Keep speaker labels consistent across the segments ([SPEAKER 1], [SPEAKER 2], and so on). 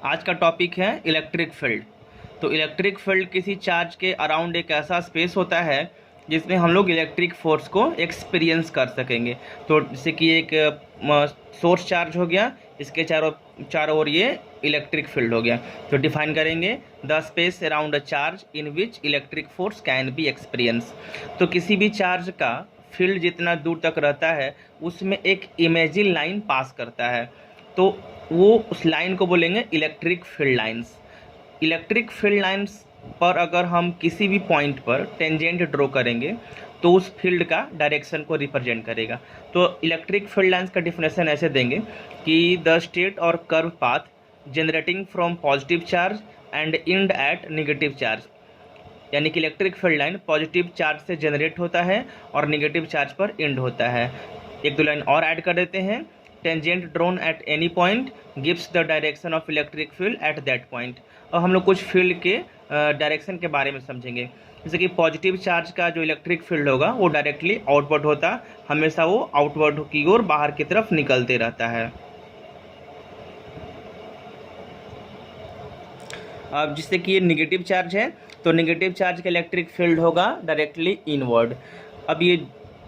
[SPEAKER 1] आज का टॉपिक है इलेक्ट्रिक फील्ड। तो इलेक्ट्रिक फील्ड किसी चार्ज के अराउंड एक ऐसा स्पेस होता है जिसमें हम लोग इलेक्ट्रिक फोर्स को एक्सपीरियंस कर सकेंगे। तो जैसे कि एक सोर्स चार्ज हो गया, इसके चारों चारों ओर ये इलेक्ट्रिक फील्ड हो गया। तो डिफाइन करेंगे the space around a charge in which electric force can be experience. तो किसी भी चार्ज का फील्ड जितना दूर तक रहता है उसमें एक इमेजिन लाइन पास करता है, तो वो उस लाइन को बोलेंगे electric field lines. Electric field lines पर अगर हम किसी भी पॉइंट पर टेंजेंट ड्रॉ करेंगे तो उस फील्ड का डायरेक्शन को रिप्रेजेंट करेगा। तो इलेक्ट्रिक फील्ड लाइंस का डिफिनेशन ऐसे देंगे कि the straight or curve path generating from positive charge and end at negative charge. यानी कि electric field line positive charge से जनरेट होता है और नेगेटिव चार्ज पर इंड होता है। एक दो लाइन और ऐड कर देते हैं। Tangent drone at any point gives the direction of electric field at that point. और हम लोग कुछ फील्ड के डायरेक्शन के बारे में समझेंगे। जैसे कि पॉजिटिव चार्ज का जो इलेक्ट्रिक फील्ड होगा वो डायरेक्टली आउटवर्ड होता, हमेशा वो आउटवर्ड की ओर बाहर की तरफ निकलते रहता है। अब जिससे कि ये निगेटिव चार्ज है तो निगेटिव चार्ज का इलेक्ट्रिक फील्ड होगा डायरेक्टली इनवर्ड। अब ये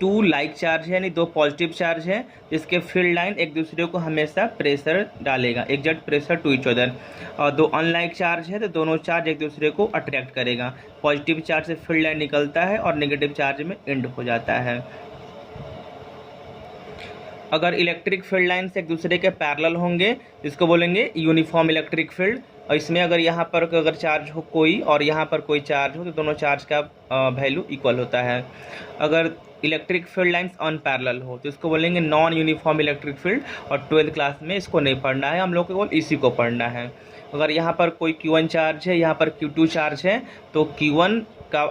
[SPEAKER 1] टू लाइक चार्ज है, यानी दो पॉजिटिव चार्ज है जिसके फील्ड लाइन एक दूसरे को हमेशा प्रेशर डालेगा, exact pressure to each other. और दो अनलाइक चार्ज है तो दोनों चार्ज एक दूसरे को अट्रैक्ट करेगा। पॉजिटिव चार्ज से फील्ड लाइन निकलता है और नेगेटिव चार्ज में एंड हो जाता है। अगर इलेक्ट्रिक फील्ड लाइन्स एक दूसरे के पैरेलल होंगे जिसको बोलेंगे यूनिफॉर्म इलेक्ट्रिक फील्ड। और इसमें अगर यहाँ पर अगर चार्ज हो कोई और यहाँ पर कोई चार्ज हो तो दोनों चार्ज का वैल्यू इक्वल होता है। अगर इलेक्ट्रिक फील्ड लाइंस अनपैरेलल हो तो इसको बोलेंगे नॉन यूनिफॉर्म इलेक्ट्रिक फील्ड। और 12th क्लास में इसको नहीं पढ़ना है, हम लोग को केवल इसी को पढ़ना है। अगर यहाँ पर कोई Q1 चार्ज है, यहाँ पर Q2 चार्ज है तो Q1 का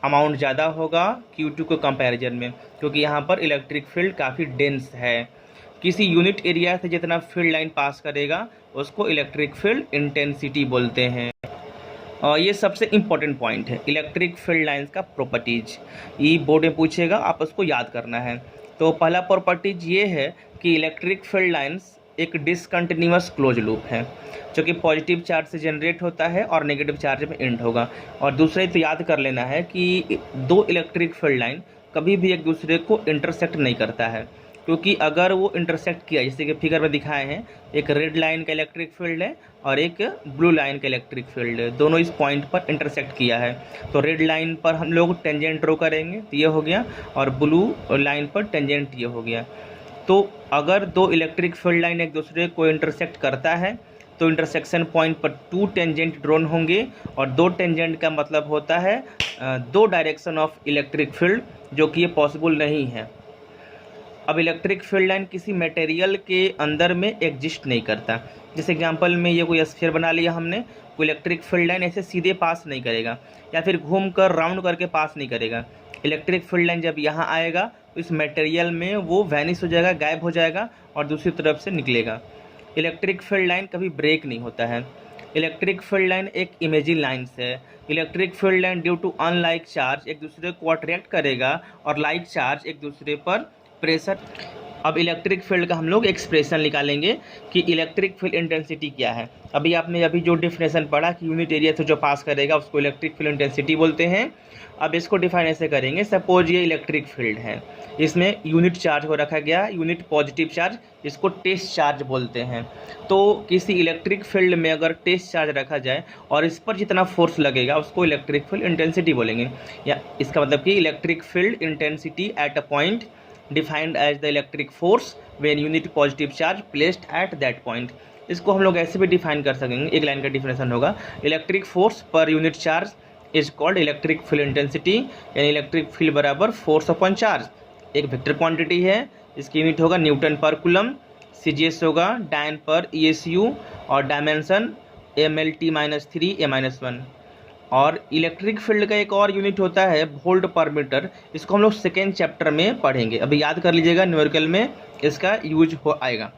[SPEAKER 1] अमाउंट ज़्यादा होगा Q2 के कंपैरिजन में, क्योंकि यहाँ पर इलेक्ट्रिक फील्ड काफ़ी डेंस है। किसी यूनिट एरिया से जितना फील्ड लाइन पास करेगा उसको इलेक्ट्रिक फील्ड इंटेंसिटी बोलते हैं। और ये सबसे इम्पोर्टेंट पॉइंट है इलेक्ट्रिक फील्ड लाइंस का प्रॉपर्टीज। ये बोर्ड में पूछेगा, आप उसको याद करना है। तो पहला प्रॉपर्टीज ये है कि इलेक्ट्रिक फील्ड लाइंस एक डिसकंटिन्यूअस क्लोज लूप है जो कि पॉजिटिव चार्ज से जनरेट होता है और नेगेटिव चार्ज में एंड होगा। और दूसरा तो याद कर लेना है कि दो इलेक्ट्रिक फील्ड लाइन कभी भी एक दूसरे को इंटरसेक्ट नहीं करता है, क्योंकि अगर वो इंटरसेक्ट किया, जैसे कि फिगर में दिखाए हैं, एक रेड लाइन का इलेक्ट्रिक फील्ड है और एक ब्लू लाइन का इलेक्ट्रिक फील्ड है, दोनों इस पॉइंट पर इंटरसेक्ट किया है। तो रेड लाइन पर हम लोग टेंजेंट ड्रॉ करेंगे तो ये हो गया, और ब्लू लाइन पर टेंजेंट ये हो गया। तो अगर दो इलेक्ट्रिक फील्ड लाइन एक दूसरे को इंटरसेक्ट करता है तो इंटरसेक्शन पॉइंट पर टू टेंजेंट ड्रोन होंगे, और दो टेंजेंट का मतलब होता है दो डायरेक्शन ऑफ इलेक्ट्रिक फील्ड, जो कि ये पॉसिबल नहीं है। अब इलेक्ट्रिक फील्ड लाइन किसी मटेरियल के अंदर में एग्जिस्ट नहीं करता। जैसे एग्जांपल में ये कोई स्फीयर बना लिया हमने, कोई इलेक्ट्रिक फील्ड लाइन ऐसे सीधे पास नहीं करेगा या फिर घूम कर राउंड करके पास नहीं करेगा। इलेक्ट्रिक फील्ड लाइन जब यहाँ आएगा तो इस मटेरियल में वो वैनिश हो जाएगा, गायब हो जाएगा और दूसरी तरफ से निकलेगा। इलेक्ट्रिक फील्ड लाइन कभी ब्रेक नहीं होता है। इलेक्ट्रिक फील्ड लाइन एक इमेजिन लाइन है। Electric field line due to unlike charge एक दूसरे को अट्रैक्ट करेगा और लाइक चार्ज एक दूसरे पर प्रेशर। अब इलेक्ट्रिक फील्ड का हम लोग एक्सप्रेशन निकालेंगे कि इलेक्ट्रिक फील्ड इंटेंसिटी क्या है। अभी जो डिफिनेशन पढ़ा कि यूनिट एरिया से जो पास करेगा उसको इलेक्ट्रिक फील्ड इंटेंसिटी बोलते हैं। अब इसको डिफाइन ऐसे करेंगे, सपोज ये इलेक्ट्रिक फील्ड है, इसमें यूनिट चार्ज को रखा गया, यूनिट पॉजिटिव चार्ज, इसको टेस्ट चार्ज बोलते हैं। तो किसी इलेक्ट्रिक फील्ड में अगर टेस्ट चार्ज रखा जाए और इस पर जितना फोर्स लगेगा उसको इलेक्ट्रिक फील्ड इंटेंसिटी बोलेंगे। या इसका मतलब कि electric field intensity at a point defined as the electric force when unit positive charge placed at that point. इसको हम लोग ऐसे भी डिफाइन कर सकेंगे, एक लाइन का डिफिनेशन होगा, electric force per unit charge is called electric field intensity, यानी इलेक्ट्रिक फील्ड बराबर फोर्स अपॉन चार्ज। एक वेक्टर क्वांटिटी है, इसकी यूनिट होगा न्यूटन पर कूलम, CGS होगा डायन पर ESU और डायमेंशन MLT-3 A-1। और इलेक्ट्रिक फील्ड का एक और यूनिट होता है वोल्ट पर मीटर, इसको हम लोग सेकेंड चैप्टर में पढ़ेंगे। अभी याद कर लीजिएगा, न्यूमेरिकल में इसका यूज हो आएगा।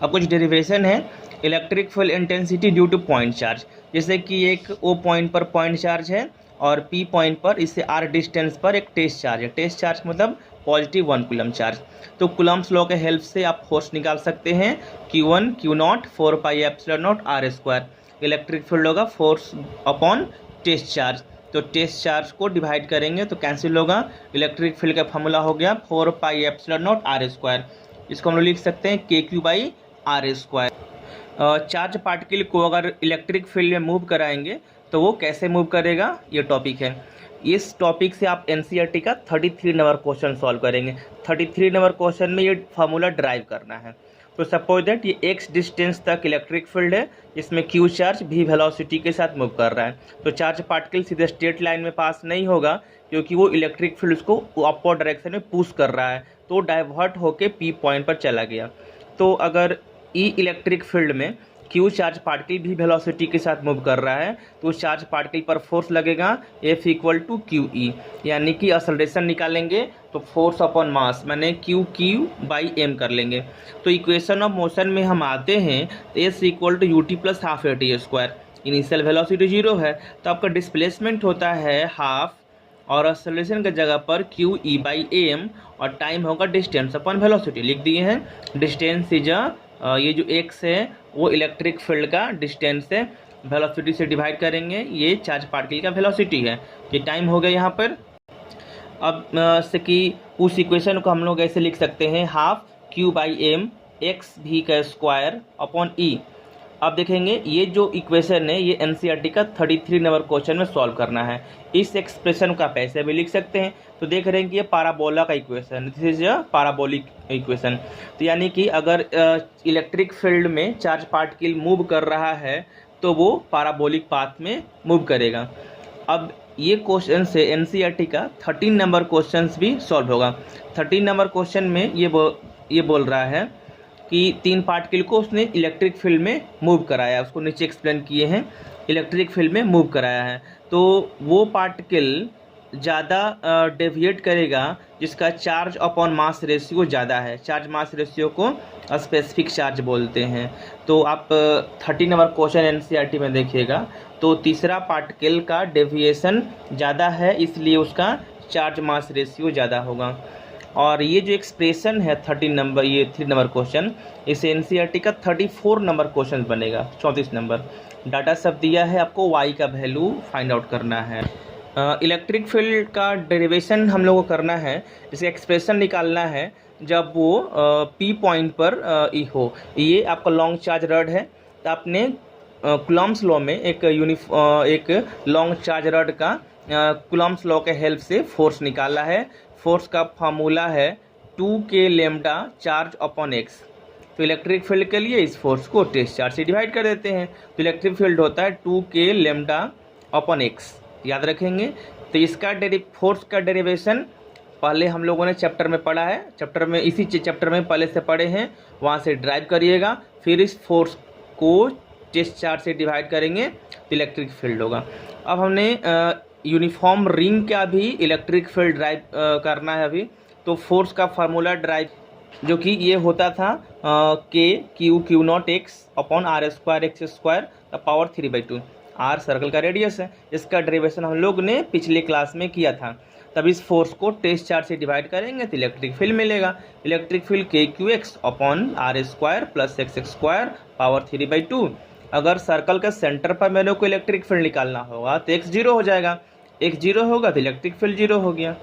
[SPEAKER 1] अब कुछ डेरिवेशन है electric field intensity due two point charge. जैसे कि एक O पॉइंट पर पॉइंट चार्ज है और P पॉइंट पर इससे R डिस्टेंस पर एक टेस्ट चार्ज है। टेस्ट चार्ज मतलब पॉजिटिव 1 कूलम चार्ज। तो कूलम्स लॉ के हेल्प से आप फोर्स निकाल सकते हैं Q1 Q0 4 pi epsilon not R square. Electric field होगा फोर्स अपॉन टेस्ट चार्ज। तो टेस्ट चार्ज को डिवाइड करेंगे तो कैंसिल होगा। इलेक्ट्रिक फील्ड का फॉर्मूला हो गया 4 pi epsilon not R square. इसको हम लोग लिख सकते हैं KQ by R square. Charge particle को अगर इलेक्ट्रिक फील्ड में मूव कराएंगे तो वो कैसे मूव करेगा, ये टॉपिक है। इस टॉपिक से आप एनसीईआरटी का 33 नंबर क्वेश्चन सॉल्व करेंगे। 33 नंबर क्वेश्चन में ये फार्मूला ड्राइव करना है। तो सपोज दैट ये x डिस्टेंस तक इलेक्ट्रिक फील्ड है, इसमें q चार्ज v वेलोसिटी के साथ मूव कर रहा है। तो चार्ज पार्टिकल सीधे स्ट्रेट लाइन में पास नहीं होगा, क्योंकि वो इलेक्ट्रिक फील्ड उसको अपवर्ड डायरेक्शन में पुश कर रहा है, तो डाइवर्ट होके p पॉइंट पर चला गया। तो अगर ई इलेक्ट्रिक फील्ड में क्यू चार्ज पार्टिकल भी वेलोसिटी के साथ मूव कर रहा है, तो उस चार्ज पार्टिकल पर फोर्स लगेगा F equal to Q E, यानी कि एक्सेलरेशन निकालेंगे तो फोर्स अपॉन मास माने क्यू बाई एम कर लेंगे। तो इक्वेशन ऑफ मोशन में हम आते हैं तो S equal to U T plus half A T square. Initial velocity 0 है तो आपका डिस्प्लेसमेंट होता है हाफ, और एक्सेलरेशन की जगह पर क्यू ई बाई एम, और टाइम होगा डिस्टेंस अपॉन वेलोसिटी। लिख दिए हैं डिस्टेंस इज ये जो x है वो इलेक्ट्रिक फील्ड का डिस्टेंस है, वेलोसिटी से डिवाइड करेंगे, ये चार्ज पार्टिकल का वेलोसिटी है। ये टाइम हो गया यहाँ पर। अब से कि उस इक्वेशन को हम लोग ऐसे लिख सकते हैं half Q by M X भी का स्क्वायर अपॉन ई। अब देखेंगे ये जो इक्वेशन है ये एनसीईआरटी का 33 नंबर क्वेश्चन में सॉल्व करना है। इस एक्सप्रेशन का पैसे भी लिख सकते हैं। तो देख रहे हैं कि ये पाराबोला का equation, this is a parabolic equation. तो यानी कि अगर इलेक्ट्रिक फील्ड में चार्ज पार्टिकल मूव कर रहा है तो वो पाराबोलिक पाथ में मूव करेगा। अब ये क्वेश्चन से एनसीईआरटी का 13 नंबर क्वेश्चन भी सॉल्व होगा। 13 नंबर क्वेश्चन में ये बोल रहा है कि 3 पार्टिकल को उसने इलेक्ट्रिक फील्ड में मूव कराया, उसको नीचे एक्सप्लेन किए हैं, इलेक्ट्रिक फील्ड में मूव कराया है। तो वो पार्टिकल ज़्यादा डेविएट करेगा जिसका चार्ज अपॉन मास रेशियो ज़्यादा है। चार्ज मास रेशियो को स्पेसिफिक चार्ज बोलते हैं। तो आप 30 नंबर क्वेश्चन एनसीईआरटी में देखिएगा तो तीसरा पार्टिकल का डेविएशन ज़्यादा है, इसलिए उसका चार्ज मास रेशियो ज़्यादा होगा। और ये जो एक्सप्रेशन है 3 नंबर क्वेश्चन, इस एनसीईआरटी का 34 नंबर क्वेश्चन बनेगा। 34 नंबर डाटा सब दिया है, आपको y का वैल्यू फाइंड आउट करना है। इलेक्ट्रिक फील्ड का डेरिवेशन हम लोगों को करना है, इसका एक्सप्रेशन निकालना है जब वो P पॉइंट पर ई हो। ये आपका लॉन्ग चार्ज रड है, तो आपने कूलम्स लॉ में एक लॉन्ग चार्ज रड का कूलम्स लॉ के हेल्प से फोर्स निकाला है। फोर्स का फार्मूला है 2k lambda charge upon x। तो इलेक्ट्रिक फील्ड के लिए इस फोर्स को टेस्ट चार्ज से डिवाइड कर देते हैं, तो इलेक्ट्रिक फील्ड होता है 2k लेम्डा अपॉन x, याद रखेंगे। तो इसका फोर्स का डेरिवेशन पहले हम लोगों ने चैप्टर में पढ़ा है, इसी चैप्टर में पहले से पढ़े हैं, वहाँ से ड्राइव करिएगा, फिर इस फोर्स को टेस्ट चार्ज से डिवाइड करेंगे तो इलेक्ट्रिक फील्ड होगा। अब हमने यूनिफॉर्म रिंग का भी इलेक्ट्रिक फील्ड ड्राइव करना है अभी। तो फोर्स का फार्मूला ड्राइव जो कि ये होता था Q not X upon R square X square power 3/2। R circle का रेडियस है, इसका डेरिवेशन हम लोग ने पिछले क्लास में किया था। तब इस फोर्स को टेस्ट चार्ज से डिवाइड करेंगे तो इलेक्ट्रिक फील्ड मिलेगा। Electric field KQ(x) upon R square plus X square power 3/2। अगर सर्कल के सेंटर पर मेरे को इलेक्ट्रिक फील्ड निकालना होगा तो x 0 हो जाएगा, x 0 होगा तो इलेक्ट्रिक फील्ड 0 हो गया।